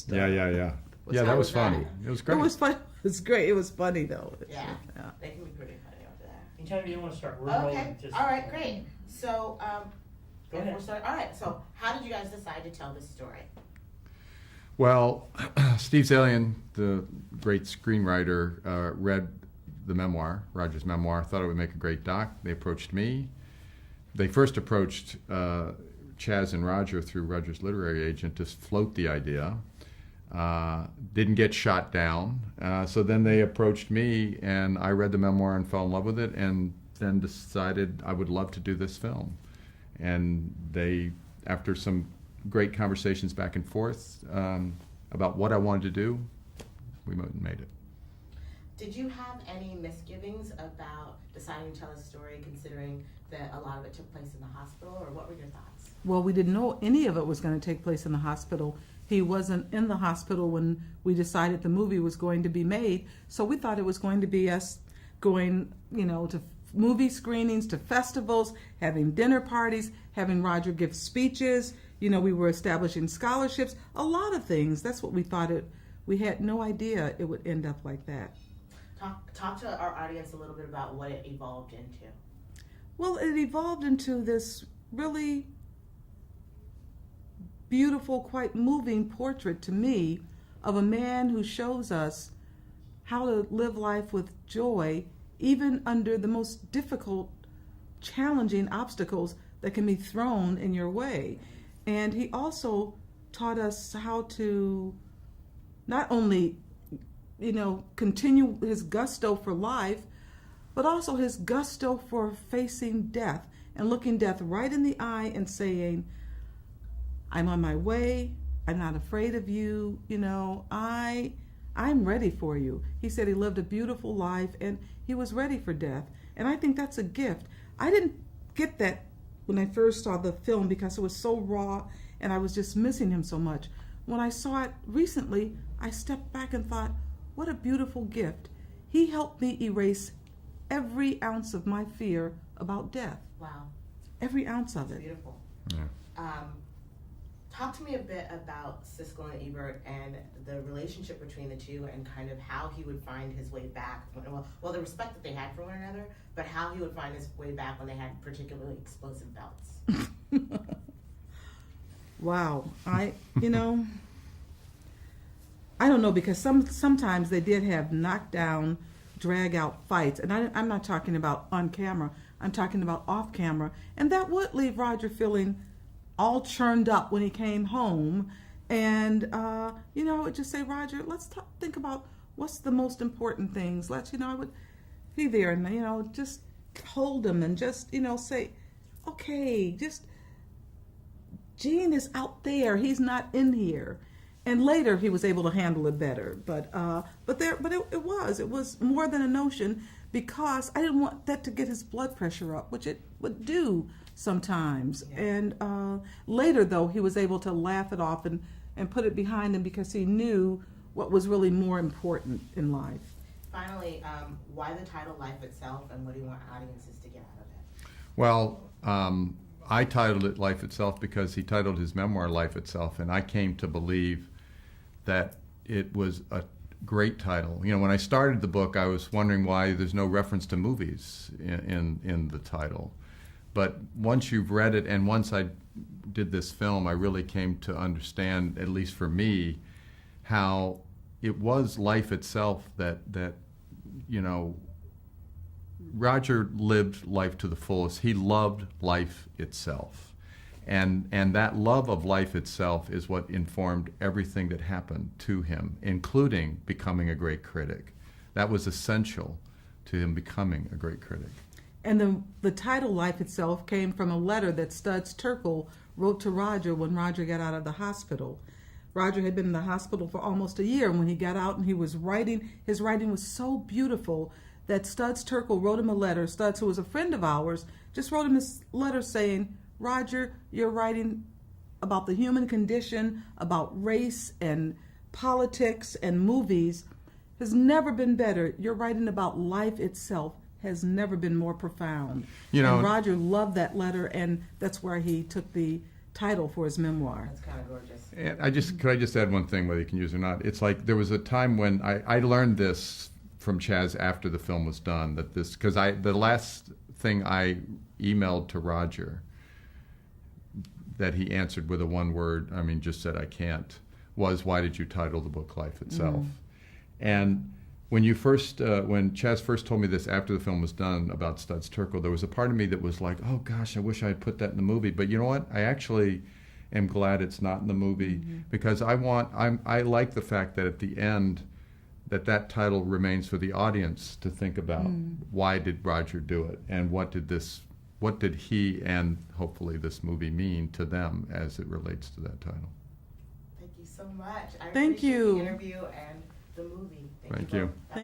Yeah. That was funny. It was great. It was fun. It was great. It was funny though. Yeah. They can be pretty funny over there. Anytime you want to start, we're Okay. rolling. Just, All right. Great. So, Go ahead. all right. So, how did you guys decide to tell this story? Well, Steve Zalian, the great screenwriter, read the memoir, Roger's memoir, thought it would make a great doc. They approached me. They first approached Chaz and Roger through Roger's literary agent to float the idea. Didn't get shot down. So then they approached me, and I read the memoir and fell in love with it, and then decided I would love to do this film. And they, after some great conversations back and forth about what I wanted to do, we made it. Did you have any misgivings about deciding to tell a story, considering that a lot of it took place in the hospital, or what were your thoughts? Well, we didn't know any of it was going to take place in the hospital. He wasn't in the hospital when we decided the movie was going to be made, so we thought it was going to be us going, to movie screenings, to festivals, having dinner parties, having Roger give speeches. We were establishing scholarships, a lot of things. That's what we thought we had no idea it would end up like that. Talk to our audience a little bit about what it evolved into. Well, it evolved into this really beautiful, quite moving portrait to me of a man who shows us how to live life with joy, even under the most difficult, challenging obstacles that can be thrown in your way. And he also taught us how to not only continue his gusto for life, but also his gusto for facing death and looking death right in the eye and saying, I'm on my way, I'm not afraid of you, I'm ready for you. He said he lived a beautiful life and he was ready for death. And I think that's a gift. I didn't get that when I first saw the film because it was so raw and I was just missing him so much. When I saw it recently, I stepped back and thought, what a beautiful gift. He helped me erase every ounce of my fear about death. Wow. Every ounce of it. Beautiful. Yeah. Talk to me a bit about Siskel and Ebert and the relationship between the two, and kind of how he would find his way back. Well, the respect that they had for one another, but how he would find his way back when they had particularly explosive bouts. Wow. I don't know, because sometimes they did have knockdown, drag out fights, and I'm not talking about on camera, I'm talking about off camera, and that would leave Roger feeling all churned up when he came home. And I would just say, Roger, let's think about what's the most important things. I would be there and just hold him and just say, okay, just Gene is out there, he's not in here. And later he was able to handle it better, but it was more than a notion, because I didn't want that to get his blood pressure up, which it would do sometimes. Yeah. And later, though, he was able to laugh it off and put it behind him, because he knew what was really more important in life. Finally, why the title Life Itself, and what do you want audiences to get out of it? Well, I titled it Life Itself because he titled his memoir Life Itself, and I came to believe that it was a great title. When I started the book, I was wondering why there's no reference to movies in the title. But once you've read it, and once I did this film, I really came to understand, at least for me, how it was life itself that Roger lived life to the fullest. He loved life itself. And that love of life itself is what informed everything that happened to him, including becoming a great critic. That was essential to him becoming a great critic. And the title Life Itself came from a letter that Studs Terkel wrote to Roger when Roger got out of the hospital. Roger had been in the hospital for almost a year, and when he got out and he was writing, his writing was so beautiful that Studs Terkel wrote him a letter. Studs, who was a friend of ours, just wrote him this letter saying, Roger, you're writing about the human condition, about race and politics and movies, has never been better. You're writing about life itself, has never been more profound. And Roger loved that letter, and that's where he took the title for his memoir. That's kind of gorgeous. And could I just add one thing, whether you can use it or not? It's like there was a time when I learned this from Chaz after the film was done, that this, because the last thing I emailed to Roger that he answered with a one word, just said I can't, was, why did you title the book Life Itself? And when when Chaz first told me this after the film was done about Studs Terkel, there was a part of me that was like, oh gosh, I wish I had put that in the movie. But you know what? I actually am glad it's not in the movie, because I like the fact that at the end that title remains for the audience to think about. Why did Roger do it, and what did he and hopefully this movie mean to them as it relates to that title. Thank you so much. I Thank appreciate you. the interview and the movie. Thank you. both.